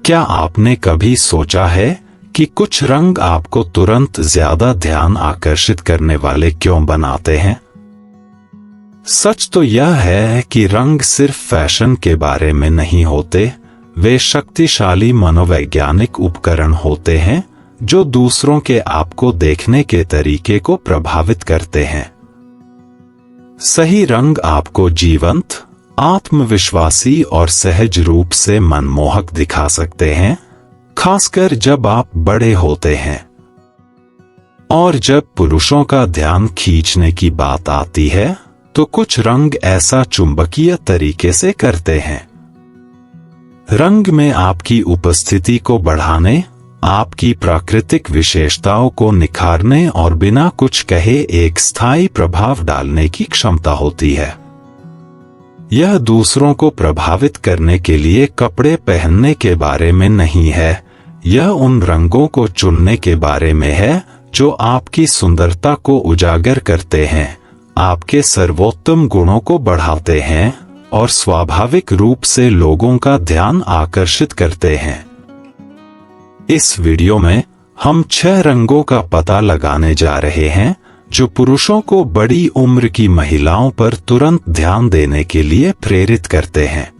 क्या आपने कभी सोचा है कि कुछ रंग आपको तुरंत ज्यादा ध्यान आकर्षित करने वाले क्यों बनाते हैं? सच तो यह है कि रंग सिर्फ फैशन के बारे में नहीं होते, वे शक्तिशाली मनोवैज्ञानिक उपकरण होते हैं जो दूसरों के आपको देखने के तरीके को प्रभावित करते हैं। सही रंग आपको जीवंत, आत्मविश्वासी और सहज रूप से मनमोहक दिखा सकते हैं, खासकर जब आप बड़े होते हैं। और जब पुरुषों का ध्यान खींचने की बात आती है तो कुछ रंग ऐसा चुंबकीय तरीके से करते हैं। रंग में आपकी उपस्थिति को बढ़ाने, आपकी प्राकृतिक विशेषताओं को निखारने और बिना कुछ कहे एक स्थायी प्रभाव डालने की क्षमता होती है। यह दूसरों को प्रभावित करने के लिए कपड़े पहनने के बारे में नहीं है, यह उन रंगों को चुनने के बारे में है जो आपकी सुंदरता को उजागर करते हैं, आपके सर्वोत्तम गुणों को बढ़ाते हैं और स्वाभाविक रूप से लोगों का ध्यान आकर्षित करते हैं। इस वीडियो में हम 6 रंगों का पता लगाने जा रहे हैं जो पुरुषों को बड़ी उम्र की महिलाओं पर तुरंत ध्यान देने के लिए प्रेरित करते हैं।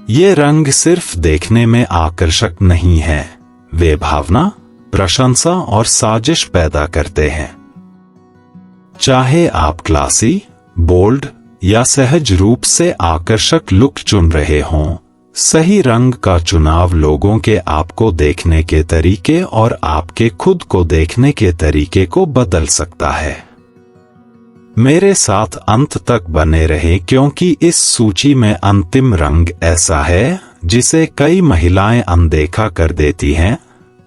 ये रंग सिर्फ देखने में आकर्षक नहीं हैं, वे भावना, प्रशंसा और साजिश पैदा करते हैं। चाहे आप क्लासी, बोल्ड या सहज रूप से आकर्षक लुक चुन रहे हों, सही रंग का चुनाव लोगों के आपको देखने के तरीके और आपके खुद को देखने के तरीके को बदल सकता है। मेरे साथ अंत तक बने रहें क्योंकि इस सूची में अंतिम रंग ऐसा है जिसे कई महिलाएं अनदेखा कर देती हैं,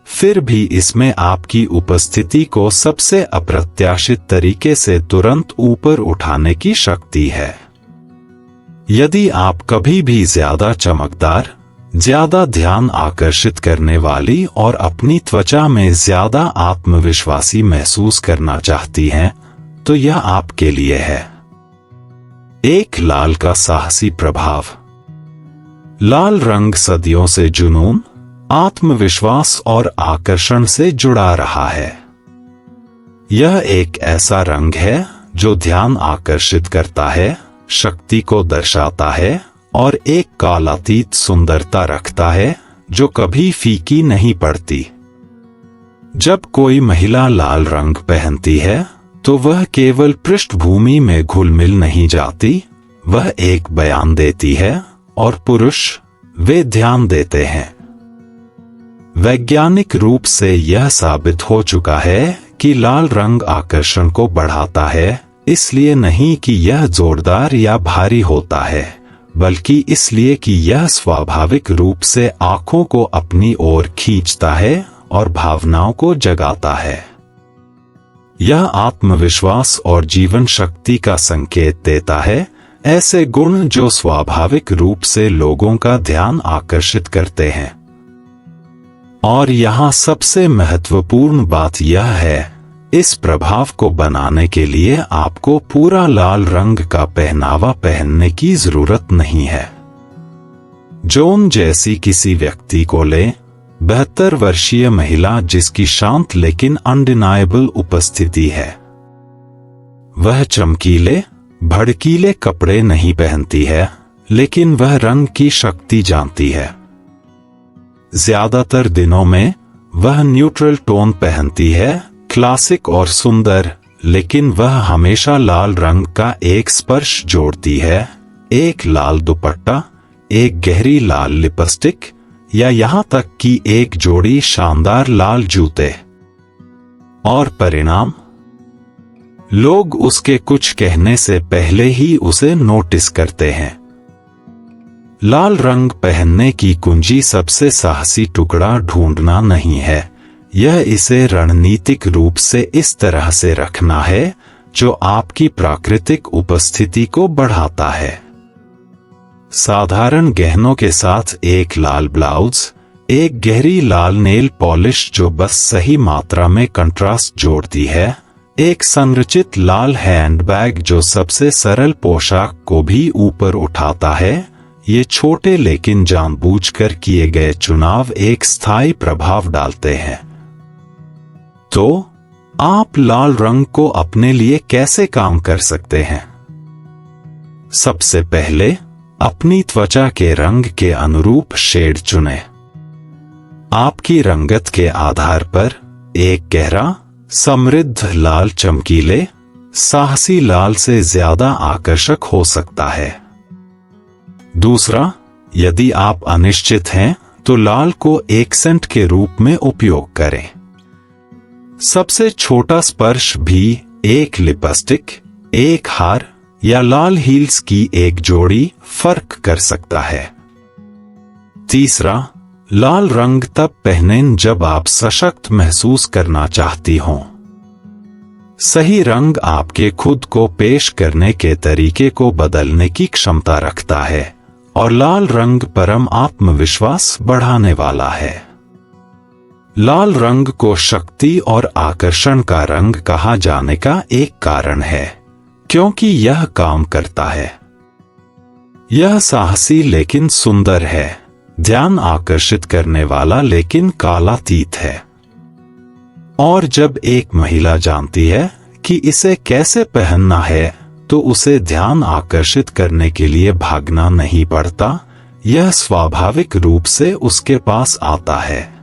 फिर भी इसमें आपकी उपस्थिति को सबसे अप्रत्याशित तरीके से तुरंत ऊपर उठाने की शक्ति है। यदि आप कभी भी ज्यादा चमकदार, ज्यादा ध्यान आकर्षित करने वाली और अपनी त्वचा में ज्यादा आत्मविश्वासी महसूस करना चाहती हैं, तो यह आपके लिए है। 1 लाल का साहसी प्रभाव। लाल रंग सदियों से जुनून, आत्मविश्वास और आकर्षण से जुड़ा रहा है। यह एक ऐसा रंग है जो ध्यान आकर्षित करता है, शक्ति को दर्शाता है और एक कालातीत सुंदरता रखता है जो कभी फीकी नहीं पड़ती। जब कोई महिला लाल रंग पहनती है तो वह केवल पृष्ठभूमि में घुल मिल नहीं जाती, वह एक बयान देती है और पुरुष वे ध्यान देते हैं। वैज्ञानिक रूप से यह साबित हो चुका है कि लाल रंग आकर्षण को बढ़ाता है, इसलिए नहीं कि यह जोरदार या भारी होता है, बल्कि इसलिए कि यह स्वाभाविक रूप से आंखों को अपनी ओर खींचता है और भावनाओं को जगाता है। यह आत्मविश्वास और जीवन शक्ति का संकेत देता है, ऐसे गुण जो स्वाभाविक रूप से लोगों का ध्यान आकर्षित करते हैं। और यहाँ सबसे महत्वपूर्ण बात यह है, इस प्रभाव को बनाने के लिए आपको पूरा लाल रंग का पहनावा पहनने की जरूरत नहीं है। जोन जैसी किसी व्यक्ति को ले, 72 वर्षीय महिला जिसकी शांत लेकिन अनडिनायबल उपस्थिति है। वह चमकीले, भड़कीले कपड़े नहीं पहनती है, लेकिन वह रंग की शक्ति जानती है। ज्यादातर दिनों में वह न्यूट्रल टोन पहनती है, क्लासिक और सुंदर, लेकिन वह हमेशा लाल रंग का एक स्पर्श जोड़ती है, एक लाल दुपट्टा, एक गहरी लाल लिपस्टिक या यहाँ तक कि एक जोड़ी शानदार लाल जूते। और परिणाम? लोग उसके कुछ कहने से पहले ही उसे नोटिस करते हैं। लाल रंग पहनने की कुंजी सबसे साहसी टुकड़ा ढूंढना नहीं है, यह इसे रणनीतिक रूप से इस तरह से रखना है जो आपकी प्राकृतिक उपस्थिति को बढ़ाता है। साधारण गहनों के साथ एक लाल ब्लाउज, एक गहरी लाल नेल पॉलिश जो बस सही मात्रा में कंट्रास्ट जोड़ती है, एक संरचित लाल हैंडबैग जो सबसे सरल पोशाक को भी ऊपर उठाता है, ये छोटे लेकिन जानबूझकर किए गए चुनाव एक स्थायी प्रभाव डालते हैं। तो आप लाल रंग को अपने लिए कैसे काम कर सकते हैं? सबसे पहले अपनी त्वचा के रंग के अनुरूप शेड चुनें। आपकी रंगत के आधार पर एक गहरा, समृद्ध लाल चमकीले, साहसी लाल से ज्यादा आकर्षक हो सकता है। दूसरा, यदि आप अनिश्चित हैं तो लाल को एक्सेंट के रूप में उपयोग करें। सबसे छोटा स्पर्श भी एक लिपस्टिक, एक हार या लाल हील्स की एक जोड़ी फर्क कर सकता है। तीसरा, लाल रंग तब पहनें जब आप सशक्त महसूस करना चाहती हों। सही रंग आपके खुद को पेश करने के तरीके को बदलने की क्षमता रखता है और लाल रंग परम आत्मविश्वास बढ़ाने वाला है। लाल रंग को शक्ति और आकर्षण का रंग कहा जाने का एक कारण है, क्योंकि यह काम करता है। यह साहसी लेकिन सुंदर है, ध्यान आकर्षित करने वाला लेकिन कालातीत है। और जब एक महिला जानती है कि इसे कैसे पहनना है, तो उसे ध्यान आकर्षित करने के लिए भागना नहीं पड़ता, यह स्वाभाविक रूप से उसके पास आता है।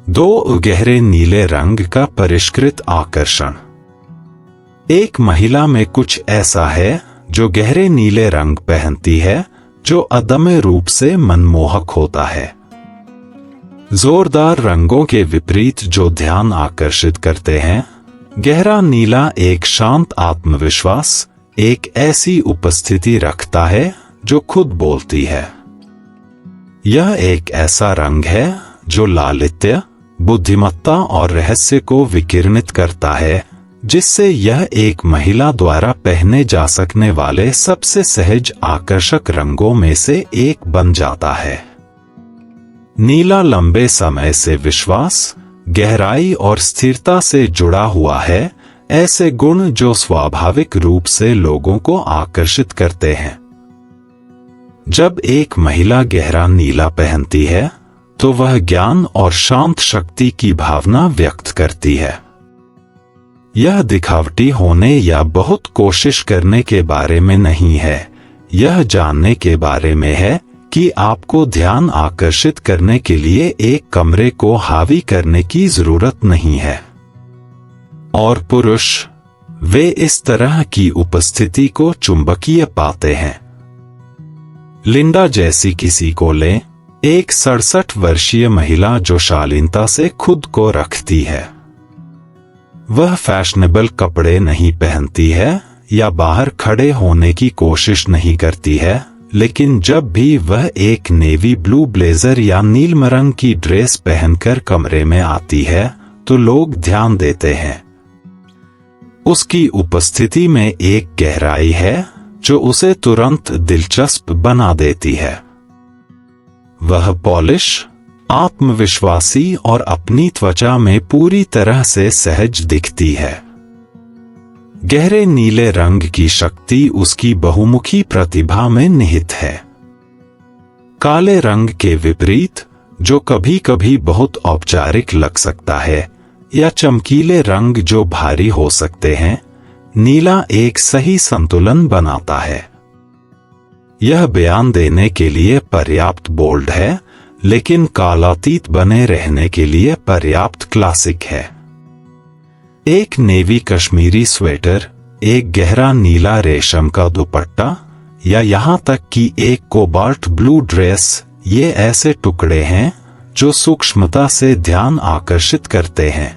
2. गहरे नीले रंग का परिष्कृत आकर्षण। एक महिला में कुछ ऐसा है जो गहरे नीले रंग पहनती है, जो अदम्य रूप से मनमोहक होता है। जोरदार रंगों के विपरीत जो ध्यान आकर्षित करते हैं, गहरा नीला एक शांत आत्मविश्वास, एक ऐसी उपस्थिति रखता है जो खुद बोलती है। यह एक ऐसा रंग है जो लालित्य, बुद्धिमत्ता और रहस्य को विकिरणित करता है, जिससे यह एक महिला द्वारा पहने जा सकने वाले सबसे सहज आकर्षक रंगों में से एक बन जाता है। नीला लंबे समय से विश्वास, गहराई और स्थिरता से जुड़ा हुआ है, ऐसे गुण जो स्वाभाविक रूप से लोगों को आकर्षित करते हैं। जब एक महिला गहरा नीला पहनती है, तो वह ज्ञान और शांत शक्ति की भावना व्यक्त करती है। यह दिखावटी होने या बहुत कोशिश करने के बारे में नहीं है, यह जानने के बारे में है कि आपको ध्यान आकर्षित करने के लिए एक कमरे को हावी करने की जरूरत नहीं है। और पुरुष, वे इस तरह की उपस्थिति को चुंबकीय पाते हैं। लिंडा जैसी किसी को लें, एक 67 वर्षीय महिला जो शालीनता से खुद को रखती है। वह फैशनेबल कपड़े नहीं पहनती है या बाहर खड़े होने की कोशिश नहीं करती है, लेकिन जब भी वह एक नेवी ब्लू ब्लेजर या नीलम रंग की ड्रेस पहनकर कमरे में आती है, तो लोग ध्यान देते हैं। उसकी उपस्थिति में एक गहराई है जो उसे तुरंत दिलचस्प बना देती है। वह पॉलिश, आत्मविश्वासी और अपनी त्वचा में पूरी तरह से सहज दिखती है। गहरे नीले रंग की शक्ति उसकी बहुमुखी प्रतिभा में निहित है। काले रंग के विपरीत, जो कभी कभी बहुत औपचारिक लग सकता है, या चमकीले रंग जो भारी हो सकते हैं, नीला एक सही संतुलन बनाता है। यह बयान देने के लिए पर्याप्त बोल्ड है, लेकिन कालातीत बने रहने के लिए पर्याप्त क्लासिक है। एक नेवी कश्मीरी स्वेटर, एक गहरा नीला रेशम का दुपट्टा, या यहाँ तक कि एक कोबाल्ट ब्लू ड्रेस, ये ऐसे टुकड़े हैं जो सूक्ष्मता से ध्यान आकर्षित करते हैं।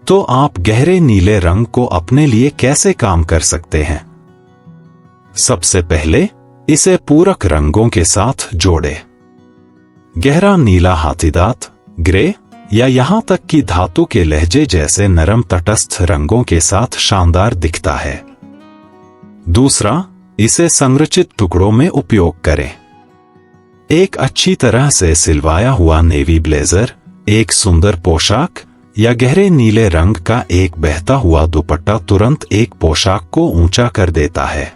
तो आप गहरे नीले रंग को अपने लिए कैसे काम कर सकते हैं? सबसे पहले इसे पूरक रंगों के साथ जोड़ें। गहरा नीला हाथीदांत, ग्रे या यहाँ तक कि धातु के लहजे जैसे नरम तटस्थ रंगों के साथ शानदार दिखता है। दूसरा, इसे संरचित टुकड़ों में उपयोग करें। एक अच्छी तरह से सिलवाया हुआ नेवी ब्लेजर, एक सुंदर पोशाक या गहरे नीले रंग का एक बहता हुआ दुपट्टा तुरंत एक पोशाक को ऊंचा कर देता है।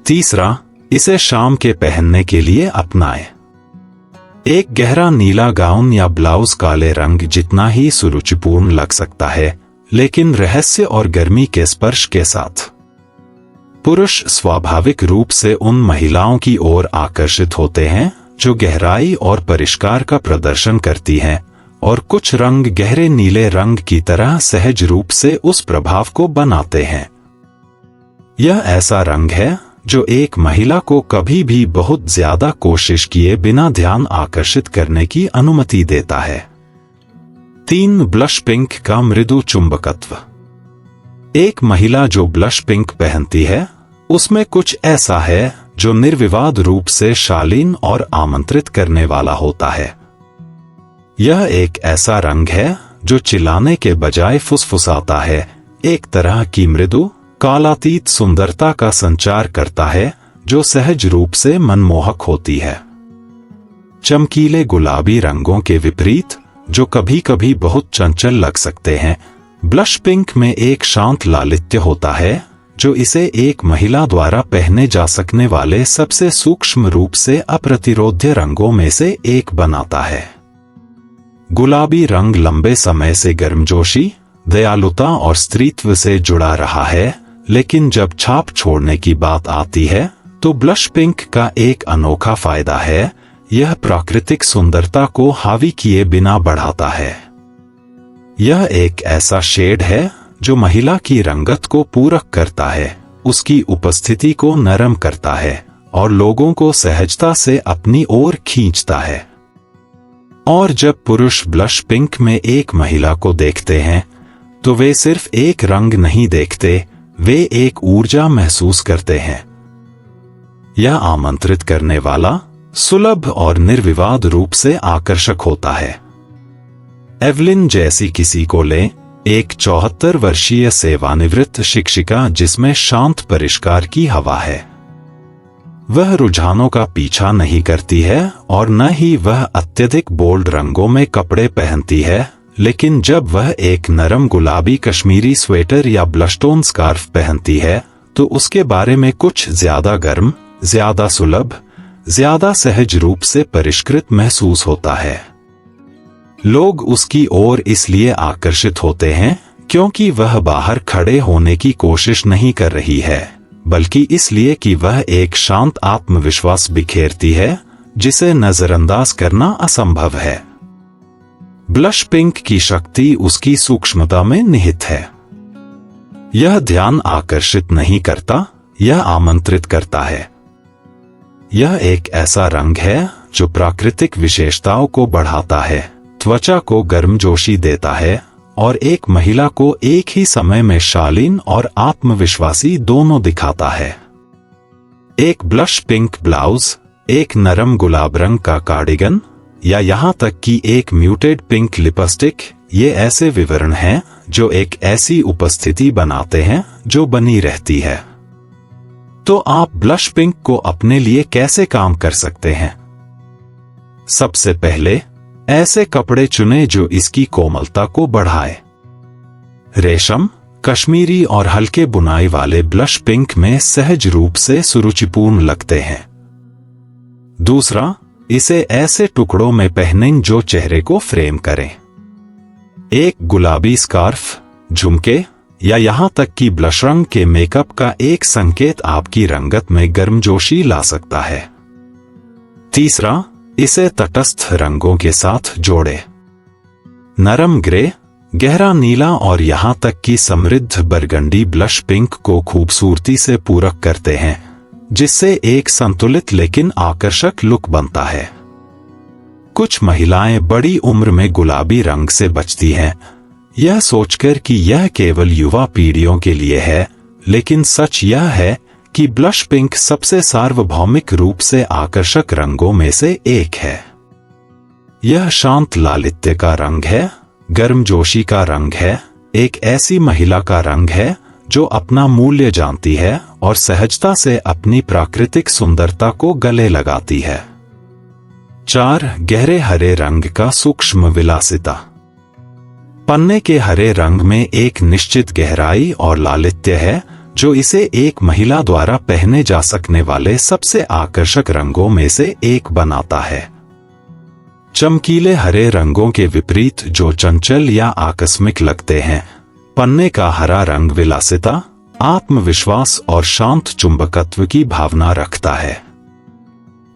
तीसरा, इसे शाम के पहनने के लिए अपनाएं। एक गहरा नीला गाउन या ब्लाउज काले रंग जितना ही सुरुचिपूर्ण लग सकता है, लेकिन रहस्य और गर्मी के स्पर्श के साथ। पुरुष स्वाभाविक रूप से उन महिलाओं की ओर आकर्षित होते हैं जो गहराई और परिष्कार का प्रदर्शन करती हैं, और कुछ रंग गहरे नीले रंग की तरह सहज रूप से उस प्रभाव को बनाते हैं। यह ऐसा रंग है जो एक महिला को कभी भी बहुत ज्यादा कोशिश किए बिना ध्यान आकर्षित करने की अनुमति देता है। 3 ब्लश पिंक का मृदु चुंबकत्व। एक महिला जो ब्लश पिंक पहनती है, उसमें कुछ ऐसा है जो निर्विवाद रूप से शालीन और आमंत्रित करने वाला होता है। यह एक ऐसा रंग है जो चिल्लाने के बजाय फुसफुसाता है, एक तरह की मृदु कालातीत सुंदरता का संचार करता है जो सहज रूप से मनमोहक होती है। चमकीले गुलाबी रंगों के विपरीत, जो कभी कभी बहुत चंचल लग सकते हैं, ब्लश पिंक में एक शांत लालित्य होता है जो इसे एक महिला द्वारा पहने जा सकने वाले सबसे सूक्ष्म रूप से अप्रतिरोध्य रंगों में से एक बनाता है। गुलाबी रंग लंबे समय से गर्मजोशी, दयालुता और स्त्रीत्व से जुड़ा रहा है, लेकिन जब छाप छोड़ने की बात आती है तो ब्लश पिंक का एक अनोखा फायदा है, यह प्राकृतिक सुंदरता को हावी किए बिना बढ़ाता है। यह एक ऐसा शेड है जो महिला की रंगत को पूरक करता है, उसकी उपस्थिति को नरम करता है और लोगों को सहजता से अपनी ओर खींचता है। और जब पुरुष ब्लश पिंक में एक महिला को देखते हैं तो वे सिर्फ एक रंग नहीं देखते, वे एक ऊर्जा महसूस करते हैं। यह आमंत्रित करने वाला, सुलभ और निर्विवाद रूप से आकर्षक होता है। एवलिन जैसी किसी को लें, एक 74 वर्षीय सेवानिवृत्त शिक्षिका जिसमें शांत परिष्कार की हवा है। वह रुझानों का पीछा नहीं करती है और न ही वह अत्यधिक बोल्ड रंगों में कपड़े पहनती है, लेकिन जब वह एक नरम गुलाबी कश्मीरी स्वेटर या ब्लशटोन स्कार्फ पहनती है तो उसके बारे में कुछ ज्यादा गर्म, ज्यादा सुलभ, ज्यादा सहज रूप से परिष्कृत महसूस होता है। लोग उसकी ओर इसलिए आकर्षित होते हैं क्योंकि वह बाहर खड़े होने की कोशिश नहीं कर रही है, बल्कि इसलिए कि वह एक शांत आत्मविश्वास बिखेरती है जिसे नजरअंदाज करना असंभव है। ब्लश पिंक की शक्ति उसकी सूक्ष्मता में निहित है। यह ध्यान आकर्षित नहीं करता, यह आमंत्रित करता है। यह एक ऐसा रंग है जो प्राकृतिक विशेषताओं को बढ़ाता है, त्वचा को गर्मजोशी देता है और एक महिला को एक ही समय में शालीन और आत्मविश्वासी दोनों दिखाता है। एक ब्लश पिंक ब्लाउज, एक नरम गुलाब रंग का कार्डिगन या यहाँ तक कि एक म्यूटेड पिंक लिपस्टिक, ये ऐसे विवरण हैं जो एक ऐसी उपस्थिति बनाते हैं जो बनी रहती है। तो आप ब्लश पिंक को अपने लिए कैसे काम कर सकते हैं? सबसे पहले ऐसे कपड़े चुनें जो इसकी कोमलता को बढ़ाए। रेशम, कश्मीरी और हल्के बुनाई वाले ब्लश पिंक में सहज रूप से सुरुचिपूर्ण लगते हैं। दूसरा, इसे ऐसे टुकड़ों में पहनें जो चेहरे को फ्रेम करें। एक गुलाबी स्कार्फ, झुमके या यहाँ तक कि ब्लश रंग के मेकअप का एक संकेत आपकी रंगत में गर्मजोशी ला सकता है। तीसरा, इसे तटस्थ रंगों के साथ जोड़े। नरम ग्रे, गहरा नीला और यहाँ तक कि समृद्ध बरगंडी ब्लश पिंक को खूबसूरती से पूरक करते हैं, जिससे एक संतुलित लेकिन आकर्षक लुक बनता है। कुछ महिलाएं बड़ी उम्र में गुलाबी रंग से बचती हैं, यह सोचकर कि यह केवल युवा पीढ़ियों के लिए है, लेकिन सच यह है कि ब्लश पिंक सबसे सार्वभौमिक रूप से आकर्षक रंगों में से एक है। यह शांत लालित्य का रंग है, गर्मजोशी का रंग है, एक ऐसी महिला का रंग है जो अपना मूल्य जानती है और सहजता से अपनी प्राकृतिक सुंदरता को गले लगाती है। 4. गहरे हरे रंग का सूक्ष्म विलासिता। पन्ने के हरे रंग में एक निश्चित गहराई और लालित्य है जो इसे एक महिला द्वारा पहने जा सकने वाले सबसे आकर्षक रंगों में से एक बनाता है। चमकीले हरे रंगों के विपरीत जो चंचल या आकस्मिक लगते हैं, पन्ने का हरा रंग विलासिता, आत्मविश्वास और शांत चुंबकत्व की भावना रखता है।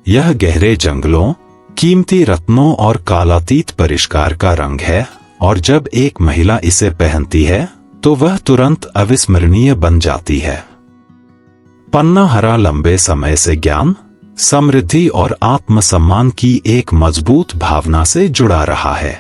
यह गहरे जंगलों, कीमती रत्नों और कालातीत परिष्कार का रंग है, और जब एक महिला इसे पहनती है तो वह तुरंत अविस्मरणीय बन जाती है। पन्ना हरा लंबे समय से ज्ञान, समृद्धि और आत्मसम्मान की एक मजबूत भावना से जुड़ा रहा है।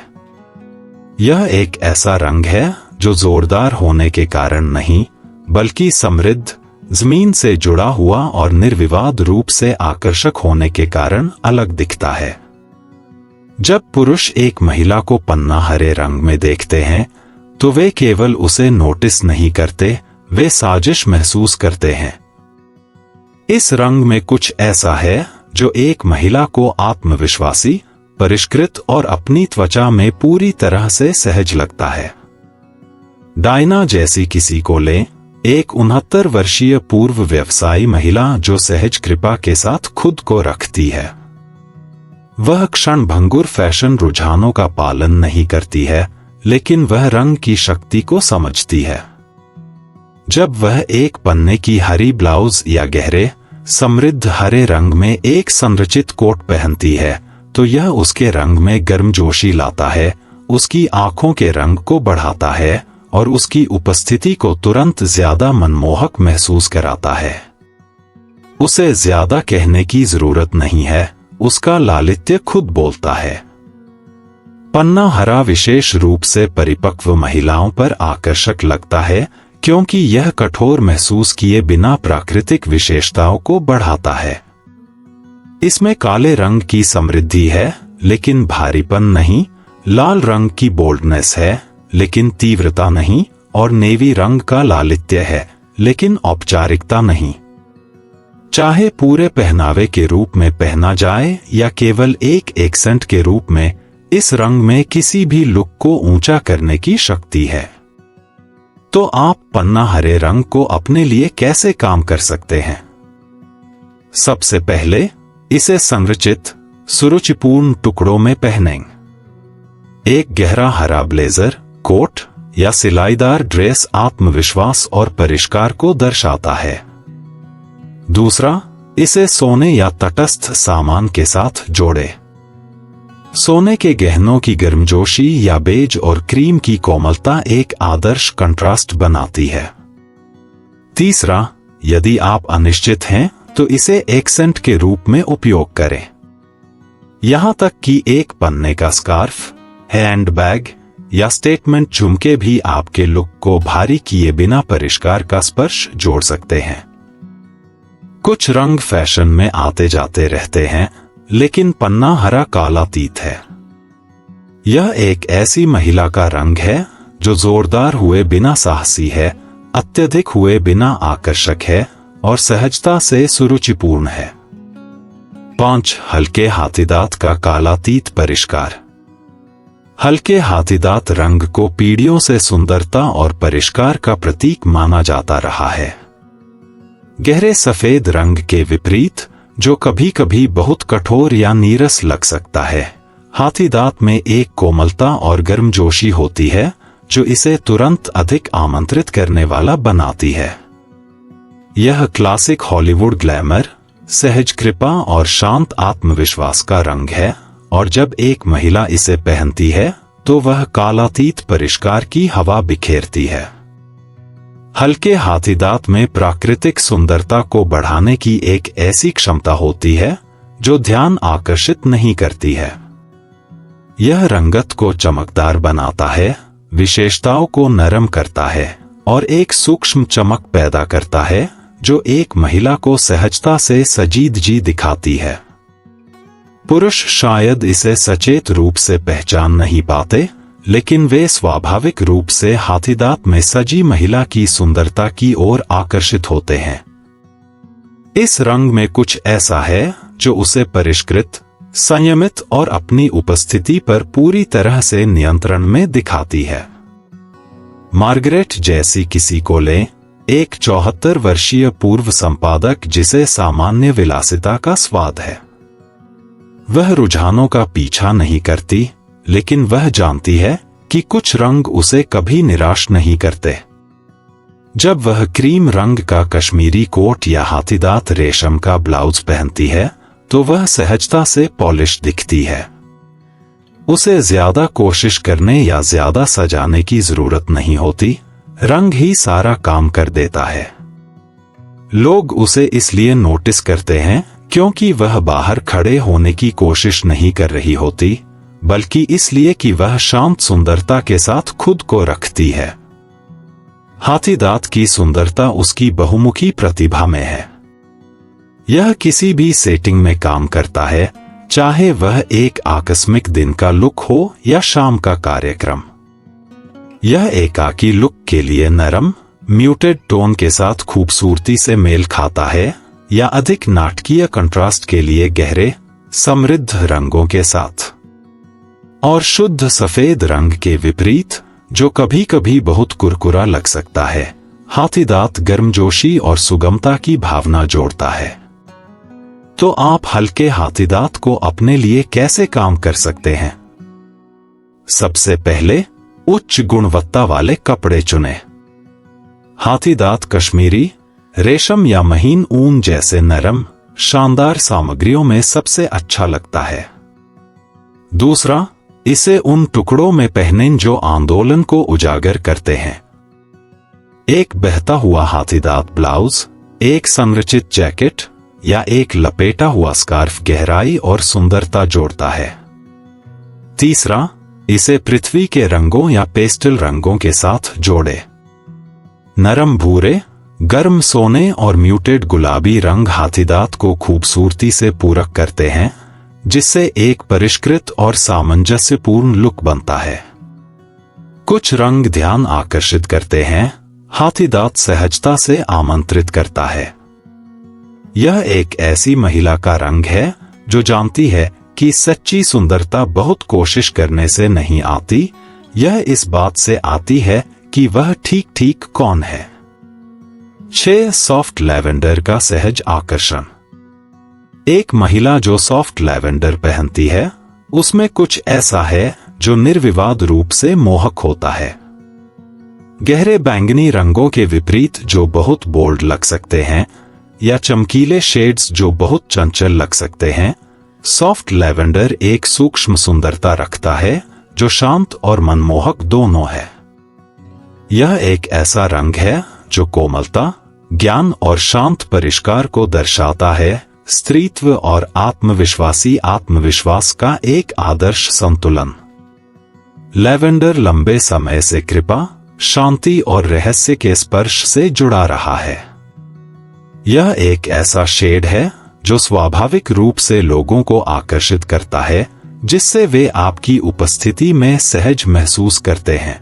यह एक ऐसा रंग है जो जोरदार होने के कारण नहीं, बल्कि समृद्ध, जमीन से जुड़ा हुआ और निर्विवाद रूप से आकर्षक होने के कारण अलग दिखता है। जब पुरुष एक महिला को पन्ना हरे रंग में देखते हैं तो वे केवल उसे नोटिस नहीं करते, वे साजिश महसूस करते हैं। इस रंग में कुछ ऐसा है जो एक महिला को आत्मविश्वासी, परिष्कृत और अपनी त्वचा में पूरी तरह से सहज लगता है। डायना जैसी किसी को लें, एक 69 वर्षीय पूर्व व्यवसायी महिला जो सहज कृपा के साथ खुद को रखती है। वह क्षणभंगुर फैशन रुझानों का पालन नहीं करती है, लेकिन वह रंग की शक्ति को समझती है। जब वह एक पन्ने की हरी ब्लाउज या गहरे, समृद्ध हरे रंग में एक संरचित कोट पहनती है तो यह उसके रंग में गर्मजोशी लाता है, उसकी आंखों के रंग को बढ़ाता है और उसकी उपस्थिति को तुरंत ज्यादा मनमोहक महसूस कराता है। उसे ज्यादा कहने की जरूरत नहीं है, उसका लालित्य खुद बोलता है। पन्ना हरा विशेष रूप से परिपक्व महिलाओं पर आकर्षक लगता है क्योंकि यह कठोर महसूस किए बिना प्राकृतिक विशेषताओं को बढ़ाता है। इसमें काले रंग की समृद्धि है लेकिन भारीपन नहीं, लाल रंग की बोल्डनेस है लेकिन तीव्रता नहीं, और नेवी रंग का लालित्य है लेकिन औपचारिकता नहीं। चाहे पूरे पहनावे के रूप में पहना जाए या केवल एक एक्सेंट के रूप में, इस रंग में किसी भी लुक को ऊंचा करने की शक्ति है। तो आप पन्ना हरे रंग को अपने लिए कैसे काम कर सकते हैं? सबसे पहले इसे संरचित, सुरुचिपूर्ण टुकड़ों में पहनें। एक गहरा हरा ब्लेजर, कोट या सिलाईदार ड्रेस आत्मविश्वास और परिष्कार को दर्शाता है। दूसरा, इसे सोने या तटस्थ सामान के साथ जोड़े। सोने के गहनों की गर्मजोशी या बेज और क्रीम की कोमलता एक आदर्श कंट्रास्ट बनाती है। तीसरा, यदि आप अनिश्चित हैं तो इसे एक्सेंट के रूप में उपयोग करें। यहां तक कि एक पन्ने का स्कार्फ, हैंडबैग या स्टेटमेंट झुमके भी आपके लुक को भारी किए बिना परिष्कार का स्पर्श जोड़ सकते हैं। कुछ रंग फैशन में आते जाते रहते हैं, लेकिन पन्ना हरा कालातीत है। यह एक ऐसी महिला का रंग है जो जोरदार हुए बिना साहसी है, अत्यधिक हुए बिना आकर्षक है और सहजता से सुरुचिपूर्ण है। 5. हल्के हाथीदांत का कालातीत परिष्कार। हल्के हाथीदांत रंग को पीढ़ियों से सुंदरता और परिष्कार का प्रतीक माना जाता रहा है। गहरे सफेद रंग के विपरीत, जो कभी कभी बहुत कठोर या नीरस लग सकता है, हाथीदांत में एक कोमलता और गर्मजोशी होती है जो इसे तुरंत अधिक आमंत्रित करने वाला बनाती है। यह क्लासिक हॉलीवुड ग्लैमर, सहज कृपा और शांत आत्मविश्वास का रंग है, और जब एक महिला इसे पहनती है तो वह कालातीत परिष्कार की हवा बिखेरती है। हल्के हाथीदांत में प्राकृतिक सुंदरता को बढ़ाने की एक ऐसी क्षमता होती है जो ध्यान आकर्षित नहीं करती है। यह रंगत को चमकदार बनाता है, विशेषताओं को नरम करता है और एक सूक्ष्म चमक पैदा करता है जो एक महिला को सहजता से सजीदगी दिखाती है। पुरुष शायद इसे सचेत रूप से पहचान नहीं पाते, लेकिन वे स्वाभाविक रूप से हाथीदांत में सजी महिला की सुंदरता की ओर आकर्षित होते हैं। इस रंग में कुछ ऐसा है जो उसे परिष्कृत, संयमित और अपनी उपस्थिति पर पूरी तरह से नियंत्रण में दिखाती है। मार्गरेट जैसी किसी को लें, एक 74 वर्षीय पूर्व संपादक जिसे सामान्य विलासिता का स्वाद है। वह रुझानों का पीछा नहीं करती, लेकिन वह जानती है कि कुछ रंग उसे कभी निराश नहीं करते। जब वह क्रीम रंग का कश्मीरी कोट या हाथीदांत रेशम का ब्लाउज पहनती है तो वह सहजता से पॉलिश दिखती है। उसे ज्यादा कोशिश करने या ज्यादा सजाने की जरूरत नहीं होती, रंग ही सारा काम कर देता है। लोग उसे इसलिए नोटिस करते हैं क्योंकि वह बाहर खड़े होने की कोशिश नहीं कर रही होती, बल्कि इसलिए कि वह शांत सुंदरता के साथ खुद को रखती है। हाथीदांत की सुंदरता उसकी बहुमुखी प्रतिभा में है। यह किसी भी सेटिंग में काम करता है, चाहे वह एक आकस्मिक दिन का लुक हो या शाम का कार्यक्रम। यह एकाकी लुक के लिए नरम, म्यूटेड टोन के साथ खूबसूरती से मेल खाता है या अधिक नाटकीय कंट्रास्ट के लिए गहरे, समृद्ध रंगों के साथ। और शुद्ध सफेद रंग के विपरीत, जो कभी कभी बहुत कुरकुरा लग सकता है, हाथीदांत गर्मजोशी और सुगमता की भावना जोड़ता है। तो आप हल्के हाथीदांत को अपने लिए कैसे काम कर सकते हैं? सबसे पहले उच्च गुणवत्ता वाले कपड़े चुनें। हाथीदांत कश्मीरी, रेशम या महीन ऊन जैसे नरम, शानदार सामग्रियों में सबसे अच्छा लगता है। दूसरा, इसे उन टुकड़ों में पहनें जो आंदोलन को उजागर करते हैं। एक बहता हुआ हाथीदांत ब्लाउज, एक संरचित जैकेट या एक लपेटा हुआ स्कार्फ गहराई और सुंदरता जोड़ता है। तीसरा, इसे पृथ्वी के रंगों या पेस्टल रंगों के साथ जोड़ें। नरम भूरे, गर्म सोने और म्यूटेड गुलाबी रंग हाथीदांत को खूबसूरती से पूरक करते हैं, जिससे एक परिष्कृत और सामंजस्यपूर्ण लुक बनता है। कुछ रंग ध्यान आकर्षित करते हैं, हाथीदांत सहजता से आमंत्रित करता है। यह एक ऐसी महिला का रंग है जो जानती है कि सच्ची सुंदरता बहुत कोशिश करने से नहीं आती, यह इस बात से आती है कि वह ठीक ठीक कौन है। 6. सॉफ्ट लैवेंडर का सहज आकर्षण। एक महिला जो सॉफ्ट लैवेंडर पहनती है, उसमें कुछ ऐसा है जो निर्विवाद रूप से मोहक होता है। गहरे बैंगनी रंगों के विपरीत जो बहुत बोल्ड लग सकते हैं, या चमकीले शेड्स जो बहुत चंचल लग सकते हैं, सॉफ्ट लैवेंडर एक सूक्ष्म सुंदरता रखता है जो शांत और मनमोहक दोनों है। यह एक ऐसा रंग है जो कोमलता, ज्ञान और शांत परिष्कार को दर्शाता है, स्त्रीत्व और आत्मविश्वास का एक आदर्श संतुलन। लैवेंडर लंबे समय से कृपा, शांति और रहस्य के स्पर्श से जुड़ा रहा है। यह एक ऐसा शेड है जो स्वाभाविक रूप से लोगों को आकर्षित करता है, जिससे वे आपकी उपस्थिति में सहज महसूस करते हैं।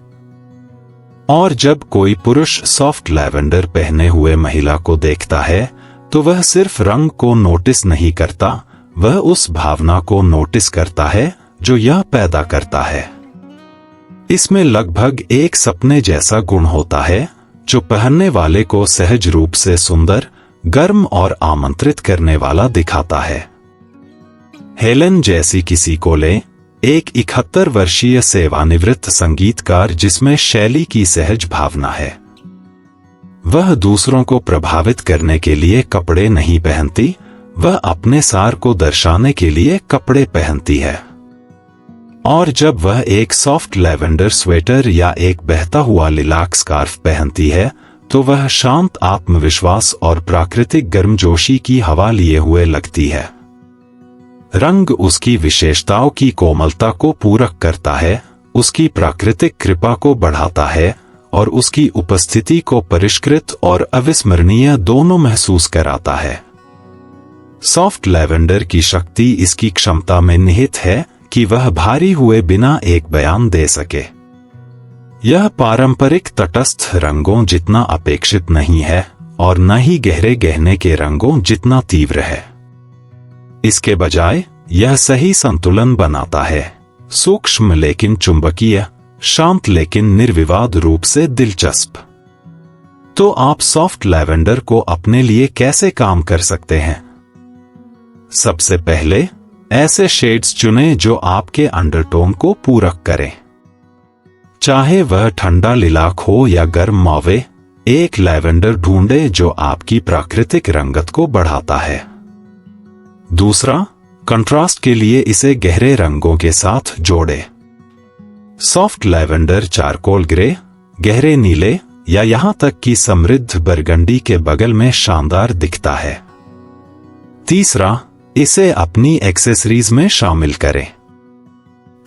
और जब कोई पुरुष सॉफ्ट लैवेंडर पहने हुए महिला को देखता है, तो वह सिर्फ रंग को नोटिस नहीं करता, वह उस भावना को नोटिस करता है जो यह पैदा करता है। इसमें लगभग एक सपने जैसा गुण होता है जो पहनने वाले को सहज रूप से सुंदर, गर्म और आमंत्रित करने वाला दिखाता है। हेलन जैसी किसी को लें, एक 71 वर्षीय सेवानिवृत्त संगीतकार जिसमें शैली की सहज भावना है। वह दूसरों को प्रभावित करने के लिए कपड़े नहीं पहनती, वह अपने सार को दर्शाने के लिए कपड़े पहनती है। और जब वह एक सॉफ्ट लैवेंडर स्वेटर या एक बहता हुआ लिलाक स्कार्फ पहनती है, तो वह शांत आत्मविश्वास और प्राकृतिक गर्मजोशी की हवा लिए हुए लगती है। रंग उसकी विशेषताओं की कोमलता को पूरक करता है, उसकी प्राकृतिक कृपा को बढ़ाता है और उसकी उपस्थिति को परिष्कृत और अविस्मरणीय दोनों महसूस कराता है। सॉफ्ट लैवेंडर की शक्ति इसकी क्षमता में निहित है कि वह भारी हुए बिना एक बयान दे सके। यह पारंपरिक तटस्थ रंगों जितना अपेक्षित नहीं है और न ही गहरे गहने के रंगों जितना तीव्र है। इसके बजाय यह सही संतुलन बनाता है, सूक्ष्म लेकिन चुंबकीय, शांत लेकिन निर्विवाद रूप से दिलचस्प। तो आप सॉफ्ट लैवेंडर को अपने लिए कैसे काम कर सकते हैं? सबसे पहले ऐसे शेड्स चुनें जो आपके अंडरटोन को पूरक करें। चाहे वह ठंडा लिलाक हो या गर्म मौवे, एक लैवेंडर ढूंढे जो आपकी प्राकृतिक रंगत को बढ़ाता है। दूसरा, कंट्रास्ट के लिए इसे गहरे रंगों के साथ जोड़े। सॉफ्ट लैवेंडर चारकोल ग्रे, गहरे नीले या यहां तक कि समृद्ध बरगंडी के बगल में शानदार दिखता है। तीसरा, इसे अपनी एक्सेसरीज में शामिल करें।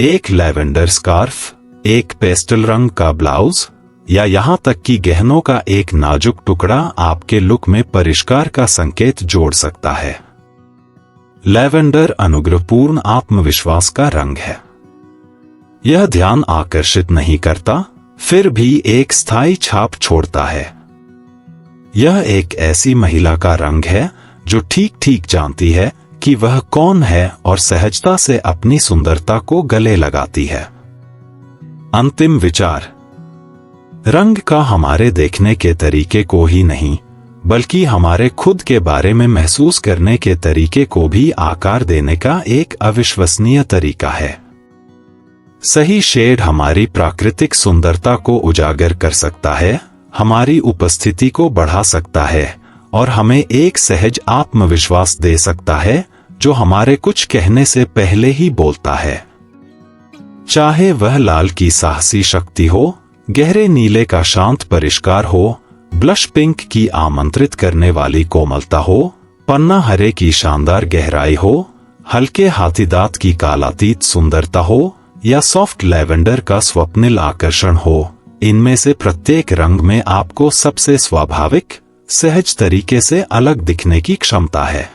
एक लैवेंडर स्कार्फ, एक पेस्टल रंग का ब्लाउज या यहां तक कि गहनों का एक नाजुक टुकड़ा आपके लुक में परिष्कार का संकेत जोड़ सकता है। लैवेंडर अनुग्रहपूर्ण आत्मविश्वास का रंग है। यह ध्यान आकर्षित नहीं करता, फिर भी एक स्थायी छाप छोड़ता है। यह एक ऐसी महिला का रंग है जो ठीक ठीक जानती है कि वह कौन है और सहजता से अपनी सुंदरता को गले लगाती है। अंतिम विचार, रंग का हमारे देखने के तरीके को ही नहीं, बल्कि हमारे खुद के बारे में महसूस करने के तरीके को भी आकार देने का एक अविश्वसनीय तरीका है। सही शेड हमारी प्राकृतिक सुंदरता को उजागर कर सकता है, हमारी उपस्थिति को बढ़ा सकता है और हमें एक सहज आत्मविश्वास दे सकता है जो हमारे कुछ कहने से पहले ही बोलता है। चाहे वह लाल की साहसी शक्ति हो, गहरे नीले का शांत परिष्कार हो, ब्लश पिंक की आमंत्रित करने वाली कोमलता हो, पन्ना हरे की शानदार गहराई हो, हल्के हाथीदांत की कालातीत सुंदरता हो या सॉफ्ट लैवेंडर का स्वप्निल आकर्षण हो, इनमें से प्रत्येक रंग में आपको सबसे स्वाभाविक, सहज तरीके से अलग दिखने की क्षमता है।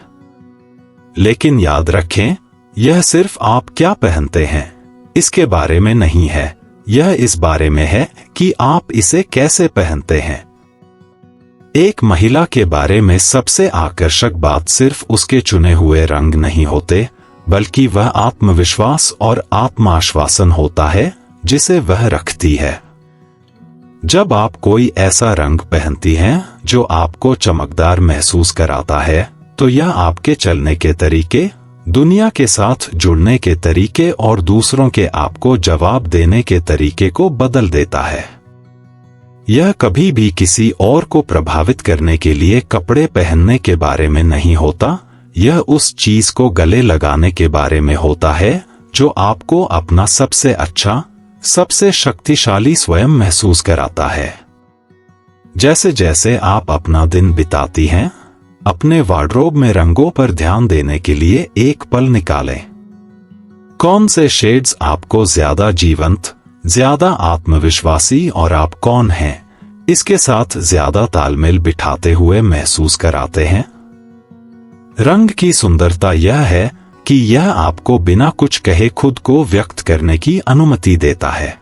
लेकिन याद रखें, यह सिर्फ आप क्या पहनते हैं इसके बारे में नहीं है, यह इस बारे में है कि आप इसे कैसे पहनते हैं। एक महिला के बारे में सबसे आकर्षक बात सिर्फ उसके चुने हुए रंग नहीं होते, बल्कि वह आत्मविश्वास और आत्माश्वासन होता है जिसे वह रखती है। जब आप कोई ऐसा रंग पहनती हैं जो आपको चमकदार महसूस कराता है, तो यह आपके चलने के तरीके, दुनिया के साथ जुड़ने के तरीके और दूसरों के आपको जवाब देने के तरीके को बदल देता है। यह कभी भी किसी और को प्रभावित करने के लिए कपड़े पहनने के बारे में नहीं होता, यह उस चीज को गले लगाने के बारे में होता है जो आपको अपना सबसे अच्छा, सबसे शक्तिशाली स्वयं महसूस कराता है। जैसे जैसे आप अपना दिन बिताती हैं, अपने वार्डरोब में रंगों पर ध्यान देने के लिए एक पल निकालें। कौन से शेड्स आपको ज्यादा जीवंत, ज्यादा आत्मविश्वासी और आप कौन हैं इसके साथ ज्यादा तालमेल बिठाते हुए महसूस कराते हैं? रंग की सुंदरता यह है कि यह आपको बिना कुछ कहे खुद को व्यक्त करने की अनुमति देता है।